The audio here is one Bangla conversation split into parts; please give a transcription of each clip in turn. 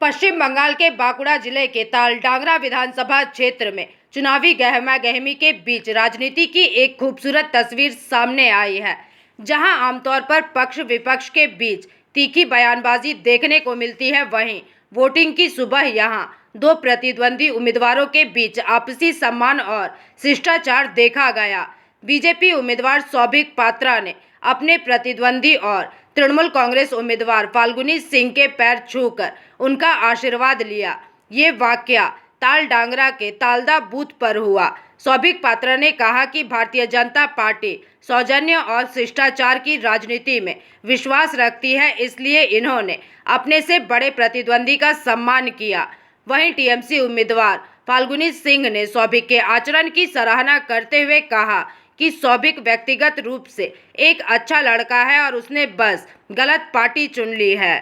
पश्चिम बंगाल के बांकुड़ा जिले के तालडांगरा विधानसभा क्षेत्र में चुनावी गहमा गहमी के बीच राजनीति की एक खूबसूरत तस्वीर सामने आई है, जहां आमतौर पर पक्ष विपक्ष के बीच तीखी बयानबाजी देखने को मिलती है। वहीं वोटिंग की सुबह यहां दो प्रतिद्वंदी उम्मीदवारों के बीच आपसी सम्मान और शिष्टाचार देखा गया। बीजेपी उम्मीदवार सौभिक पात्रा ने अपने प्रतिद्वंदी और तृणमूल कांग्रेस उम्मीदवार फाल्गुनी सिंह के पैर छूकर उनका आशीर्वाद लिया। ये वाकया तालडांगरा के तालदा बूथ पर हुआ। सौभिक पात्रा ने कहा कि भारतीय जनता पार्टी सौजन्य और शिष्टाचार की राजनीति में विश्वास रखती है, इसलिए इन्होंने अपने से बड़े प्रतिद्वंदी का सम्मान किया। वहीं टीएमसी उम्मीदवार फाल्गुनी सिंह ने सौभिक के आचरण की सराहना करते हुए कहा कि सौभिक व्यक्तिगत रूप से एक अच्छा लड़का है और उसने बस गलत पार्टी चुन ली है।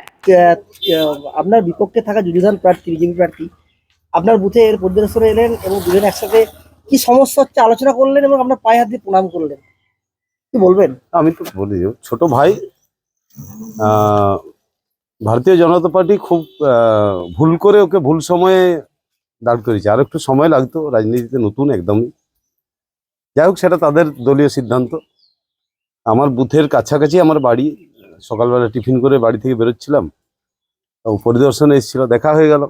আপনার বিপক্ষে থাকা যুযুধান প্রার্থী বিজেপি প্রার্থী আপনার বুথে এর পরিদর্শনে এলেন এবং দুজন একসাথে কি সমস্যা হচ্ছে আলোচনা করলেন এবং আপনার পায়ে হাত দিয়ে প্রণাম করলেন, কি বলবেন? আমি তো বলি ছোট ভাই, ভারতীয় জনতা পার্টি খুব ভুল করে ওকে ভুল সময়ে দাঁড় করেছে। আর একটু সময় লাগতো, রাজনীতিতে নতুন একদমই। যাই হোক, সেটা তাদের দলীয় সিদ্ধান্ত। আমার বুথের কাছাকাছি আমার বাড়ি, সকালবেলা টিফিন করে বাড়ি থেকে বেরোচ্ছিলাম, ও পরিদর্শনে এসেছিল, দেখা হয়ে গেল।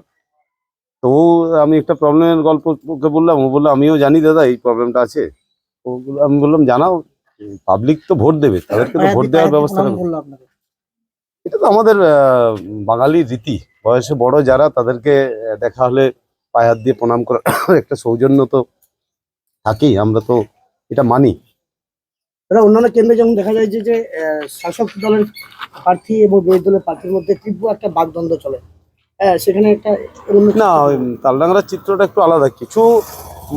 তো আমি একটা প্রবলেমের গল্প ওকে বললাম, ও বললো আমিও জানি দাদা এই প্রবলেমটা আছে। আমি বললাম জানাও, পাবলিক তো ভোট দেবে, তাদেরকে তো ভোট দেওয়ার ব্যবস্থা করবে। এটা তো আমাদের বাঙালির রীতি, বয়সে বড় যারা তাদেরকে দেখা হলে পায়ে হাত দিয়ে প্রণাম করা একটা সৌজন্য তো থাকেই, আমরা তো এটা মানি। অন্যান্য কেন্দ্রে যেমন দেখা যায় যে শাসক দলের প্রার্থী এবং বিরোধী দলের প্রার্থীর মধ্যে তীব্র একটা বাগদ্বন্দ্ব চলে, সেখানে একটা না, তালডাংরার চিত্রটা একটু আলাদা। কিছু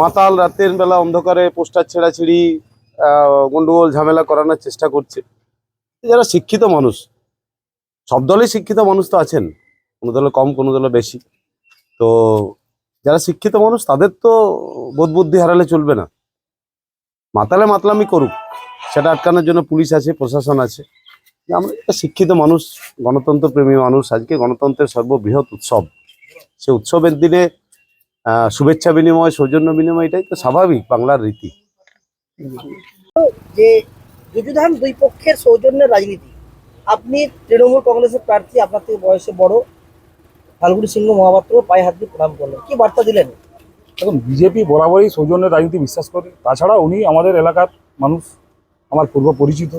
মাতাল রাতের বেলা অন্ধকারে পোস্টার ছেঁড়াছিড়ি, গন্ডগোল ঝামেলা করানোর চেষ্টা করছে। যারা শিক্ষিত মানুষ, সব দলে শিক্ষিত মানুষ তো আছেন, কোনো দলে কম কোনো দলে বেশি। তো যারা শিক্ষিত মানুষ তাদের তো বোধ বুদ্ধি হারালে চলবে না। মাতালে মাতলামি করুক, সেটা আটকানোর জন্য পুলিশ আছে, প্রশাসন আছে। আমরা একটা শিক্ষিত মানুষ, গণতন্ত্র প্রেমী মানুষ। আজকে গণতন্ত্রের সর্ববৃহৎ উৎসব, সে উৎসবের দিনে শুভেচ্ছা বিনিময়, সৌজন্য বিনিময়, এটাই তো স্বাভাবিক বাংলার রীতি। যে যুযুধান দুই পক্ষের সৌজন্যের রাজনীতি, আপনি তৃণমূল কংগ্রেসের প্রার্থী, আপনার থেকে বয়সে বড় ফাল্গুনী সিংহ মহাপাত্র পায়ে হাত দিয়ে প্রণাম করলেন, কি বার্তা দিলেন? এখন বিজেপি বরাবরই সৌজন্যের রাজনীতি বিশ্বাস করে। তাছাড়া উনি আমাদের এলাকার মানুষ, আমার পূর্ব পরিচিত।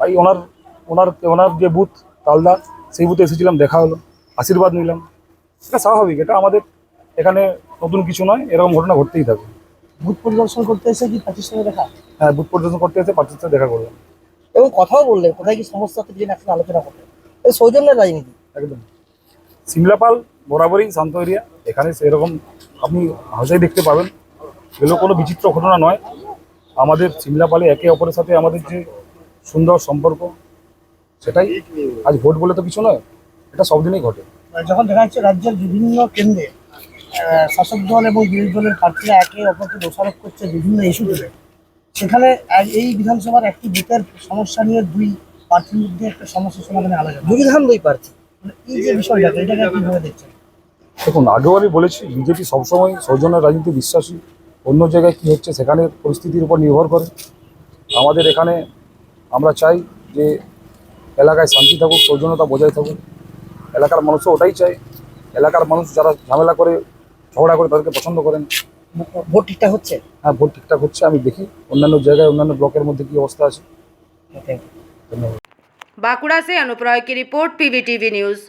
তাই ওনার যে বুথ তালদা, সেই বুথে এসেছিলাম, দেখা হলো, আশীর্বাদ নিলাম। এটা স্বাভাবিক, এটা আমাদের এখানে নতুন কিছু নয়, এরকম ঘটনা ঘটতেই থাকে। বুথ পরিদর্শন করতে এসে কি প্রার্থীর সঙ্গে দেখা? হ্যাঁ, বুথ পরিদর্শন করতে এসে প্রার্থীর সাথে দেখা করলাম এবং কথাও বললেন, কোথায় কি সমস্যা হচ্ছে দুজন একসাথে আলোচনা করলেন। এই সৌজন্যের রাজনীতি একদম। সিমলাপাল বরাবরই শান্ত এরিয়া, এখানে সেরকম আপনি হাজাই দেখতে পাবেন। এগুলো কোনো বিচিত্র ঘটনা নয়। আমাদের সিমলাপালে একে অপরের সাথে আমাদের যে সুন্দর সম্পর্ক, সেটাই আজ ভোট বলে তো কিছু নয়, এটা সব দিনেই ঘটে। যখন দেখা যাচ্ছে রাজ্যের বিভিন্ন কেন্দ্রে শাসক দল এবং বিরোধী দলের প্রার্থীরা একে অপরকে দোষারোপ করছে বিভিন্ন ইস্যু তুলে, সেখানে এই বিধানসভার একটি বুথের সমস্যা নিয়ে দুই প্রার্থীর মধ্যে একটা সমস্যা সমাধানে আলোচনা, যুযুধান দুই প্রার্থী, এই যে বিষয়টা, এটাকে কিভাবে দেখছেন? দেখুন, আগেও আমি বলেছি বিজেপি সবসময় সৌজন্যের রাজনীতি বিশ্বাসী। অন্য জায়গায় কী হচ্ছে সেখানে পরিস্থিতির উপর নির্ভর করে। আমাদের এখানে আমরা চাই যে এলাকায় শান্তি থাকুক, সৌজন্যতা বজায় থাকুক। এলাকার মানুষও ওটাই চায়। এলাকার মানুষ যারা ঝামেলা করে, ঝগড়া করে, তাদেরকে পছন্দ করেন। ভোট ঠিকঠাক হচ্ছে? হ্যাঁ, ভোট ঠিকঠাক হচ্ছে। আমি দেখি অন্যান্য জায়গায়, অন্যান্য ব্লকের মধ্যে কী অবস্থা আছে। ধন্যবাদ। बांकुड़ा से अनुप रॉय की रिपोर्ट, पीवीटीवी न्यूज़।